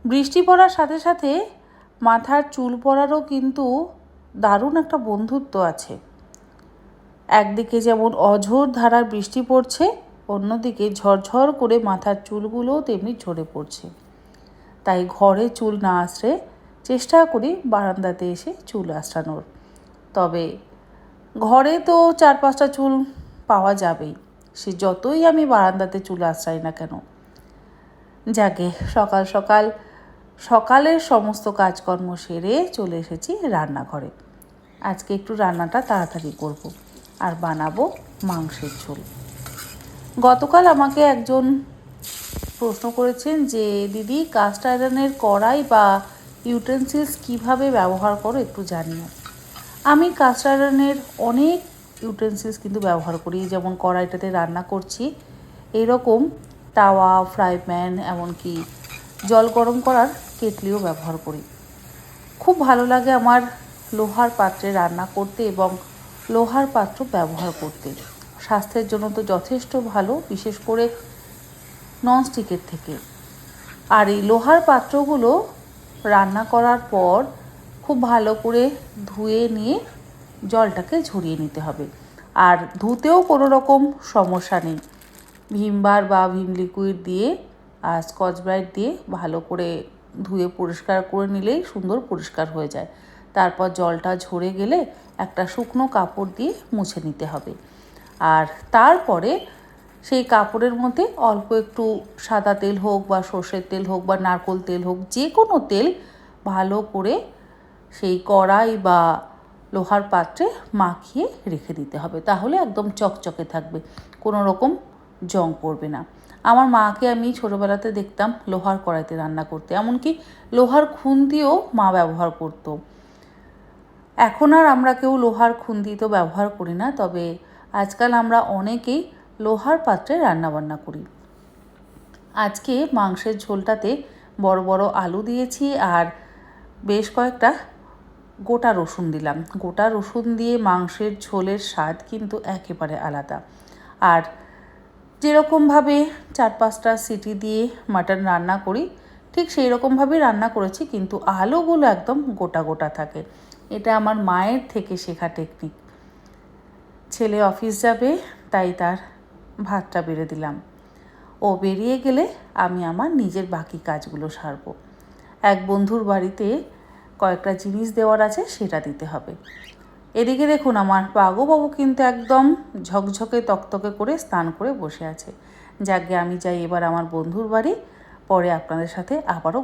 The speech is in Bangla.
বৃষ্টি পড়ার সাথে সাথে মাথার চুল পড়ারও কিন্তু দারুণ একটা বন্ধুত্ব আছে। একদিকে যেমন অঝোর ধারার বৃষ্টি পড়ছে, অন্যদিকে ঝরঝর করে মাথার চুলগুলোও তেমনি ঝরে পড়ছে। তাই ঘরে চুল না আঁচড়ে চেষ্টা করি বারান্দাতে এসে চুল আঁচড়ানোর। তবে ঘরে তো 4-5টা চুল পাওয়া যাবেই, সে যতই আমি বারান্দাতে চুল আঁচড়াই না কেন। যাকে সকাল সকাল সকালের সমস্ত কাজকর্ম সেরে চলে এসেছি রান্নাঘরে। আজকে একটু রান্নাটা তাড়াতাড়ি করব আর বানাবো মাংসের ঝোল। গতকাল আমাকে একজন প্রশ্ন করেছেন যে দিদি, কাস্ট আয়রনের কড়াই বা ইউটেন্সিলস কিভাবে ব্যবহার করো একটু জানিও। আমি কাস্ট আয়রনের অনেক ইউটেন্সিলস কিন্তু ব্যবহার করি, যেমন কড়াইটাতে রান্না করছি এরকম তাওয়া, ফ্রাই প্যান, এমনকি জল গরম করার কেটলিও ব্যবহার করি। খুব ভালো লাগে আমার লোহার পাত্রে রান্না করতে এবং লোহার পাত্র ব্যবহার করতে। স্বাস্থ্যের জন্য তো যথেষ্ট ভালো, বিশেষ করে ননস্টিকের থেকে। আর এই লোহার পাত্রগুলো রান্না করার পর খুব ভালো করে ধুয়ে নিয়ে জলটাকে ঝরিয়ে নিতে হবে। আর ধুতেও কোনো রকম সমস্যা নেই, ভিমবার বা ভিম লিকুইড দিয়ে আর স্কচ ব্রাইট দিয়ে ভালো করে ধুয়ে পরিষ্কার করে নিলেই সুন্দর পরিষ্কার হয়ে যায়। তারপর জলটা ঝরে গেলে একটা শুকনো কাপড় দিয়ে মুছে নিতে হবে। আর তারপরে সেই কাপড়ের মধ্যে অল্প একটু সাদা তেল হোক বা সর্ষের তেল হোক বা নারকেল তেল হোক, যে কোনো তেল ভালো করে সেই কড়াই বা লোহার পাত্রে মাখিয়ে রেখে দিতে হবে। তাহলে একদম চকচকে থাকবে, কোনো রকম জং পড়বে না। আমার মাকে আমি ছোটোবেলাতে দেখতাম লোহার কড়াইতে রান্না করতে, এমনকি লোহার খুন্তিও মা ব্যবহার করতো। এখন আর আমরা কেউ লোহার খুন্তি তো ব্যবহার করি না, তবে আজকাল আমরা অনেকেই লোহার পাত্রে রান্নাবান্না করি। আজকে মাংসের ঝোলটাতে বড় বড় আলু দিয়েছি আর বেশ কয়েকটা গোটা রসুন দিলাম। গোটা রসুন দিয়ে মাংসের ঝোলের স্বাদ কিন্তু একেবারে আলাদা। আর যেরকমভাবে 4-5টা সিটি দিয়ে মাটন রান্না করি ঠিক সেই রকমভাবেই রান্না করেছি, কিন্তু আলুগুলো একদম গোটা গোটা থাকে। এটা আমার মায়ের থেকে শেখা টেকনিক। ছেলে অফিস যাবে তাই তার ভাতটা বেড়ে দিলাম। ও বেরিয়ে গেলে আমি আমার নিজের বাকি কাজগুলো সারব। এক বন্ধুর বাড়িতে কয়েকটা জিনিস দেওয়ার আছে, সেটা দিতে হবে। এদিকে দেখুন আমার বাবু কিন্তু একদম ঝকঝকে তকতকে করে স্নান করে বসে আছে। যাকে আমি যাই এবার আমার বন্ধুর বাড়ি, পরে আপনাদের সাথে আবারও